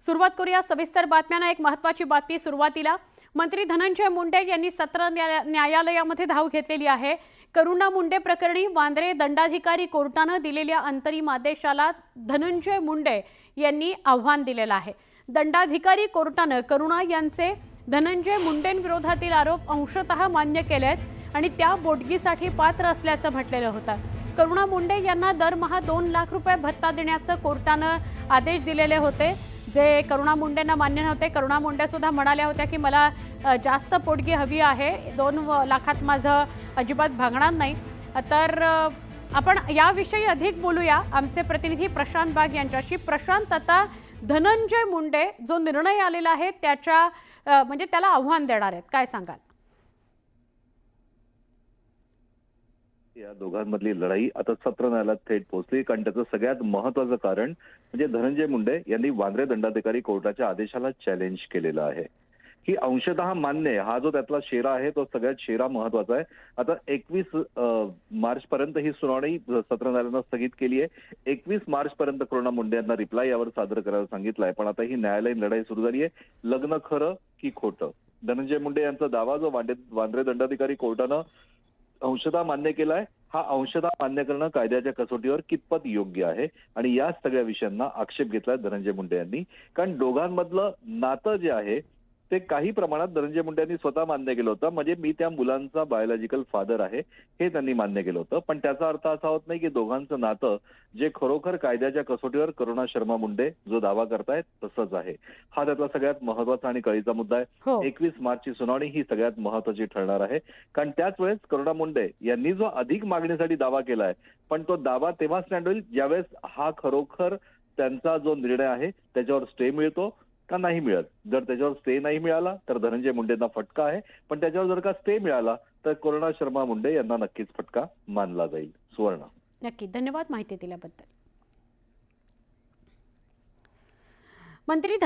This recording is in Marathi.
सुरुवात करूया सविस्तर बातम्यांना। एक महत्त्वाची बातमी सुरुवातीला मंत्री धनंजय मुंडे यांनी सत्र न्यायालयामध्ये धाव घेतलेली आहे। करुणा मुंडे प्रकरणी वांद्रे दंडाधिकारी कोर्टाने दिलेल्या अंतरिम आदेशाला धनंजय मुंडे यांनी आव्हान दिलेलं आहे। दंडाधिकारी कोर्टाने करुणा यांचे धनंजय मुंडेंविरोधातील आरोप अंशतः मान्य केलेत आणि त्या बोडगीसाठी पात्र असल्याचं म्हटलेलं होतं। करुणा मुंडे यांना दरमहा 2 लाख रुपये भत्ता देण्याचे कोर्टाने आदेश दिलेले होते, जे करुणा मुंडेंना मान्य नव्हते। करुणा मुंडे सुद्धा म्हणाल्या होत्या की मला जास्त पोटगी हवी आहे, 2 लाखात माझं अजिबात भागणार नाही। तर आपण याविषयी अधिक बोलूया आमचे प्रतिनिधी प्रशांत बाग यांच्याशी। प्रशांत, आता धनंजय मुंडे जो निर्णय आलेला आहे त्याच्या म्हणजे त्याला आव्हान देणार आहेत, काय सांगाल? या दोघांमधली लढाई आता सत्र न्यायालयात थेट पोहोचली, कारण त्याचं सगळ्यात महत्त्वाचं कारण म्हणजे धनंजय मुंडे यांनी वांद्रे दंडाधिकारी कोर्टाच्या आदेशाला चॅलेंज केलेलं आहे। ही अंशतः मान्य आहे, हा जो त्यातला शेरा आहे तो सगळ्यात शेरा महत्त्वाचा आहे। आता 21 मार्च पर्यंत ही सुनावणी सत्र न्यायालयानं स्थगित केली आहे। 21 मार्च पर्यंत करुणा मुंडे यांना रिप्लाय यावर सादर करायला सांगितलंय, पण आता ही न्यायालयीन लढाई सुरू झाली आहे। लग्न खरं की खोटं? धनंजय मुंडे यांचा दावा जो वांद्रे दंडाधिकारी कोर्टानं अंशतः मान्य केलाय, हा अंशतः मान्य करणं कायद्याच्या कसोटीवर कितपत योग्य आहे आणि या सगळ्या विषयांना आक्षेप घेतलाय धनंजय मुंडे यांनी। कारण दोघांमधलं नातं जे आहे ते काही प्रमाणात धनंजय मुंडे यांनी स्वतः मान्य केलं होतं, म्हणजे मी त्या मुलांचा बायोलॉजिकल फादर आहे हे त्यांनी मान्य केलं होतं। पण त्याचा अर्थ असा होत नाही की दोघांचं नातं जे खरोखर कायद्याच्या कसोटीवर करुणा शर्मा मुंडे जो दावा करतायत तसंच आहे। हा त्यातला सगळ्यात महत्त्वाचा आणि कळीचा मुद्दा आहे। 21 मार्चची सुनावणी ही सगळ्यात महत्त्वाची ठरणार आहे, कारण त्याच वेळेस करुणा मुंडे यांनी जो अधिक मागणीसाठी दावा केलाय, पण तो दावा तेव्हा स्टँड होईल ज्यावेळेस हा खरोखर त्यांचा जो निर्णय आहे त्याच्यावर स्टे मिळतो का नाही मिळत। जर त्याच्यावर स्टे नाही मिळाला तर धनंजय मुंडेंना फटका आहे, पण त्याच्यावर जर का स्टे मिळाला तर करुणा शर्मा मुंडे यांना नक्कीच फटका मानला जाईल। सुवर्ण, नक्की धन्यवाद माहिती दिल्याबद्दल। मंत्री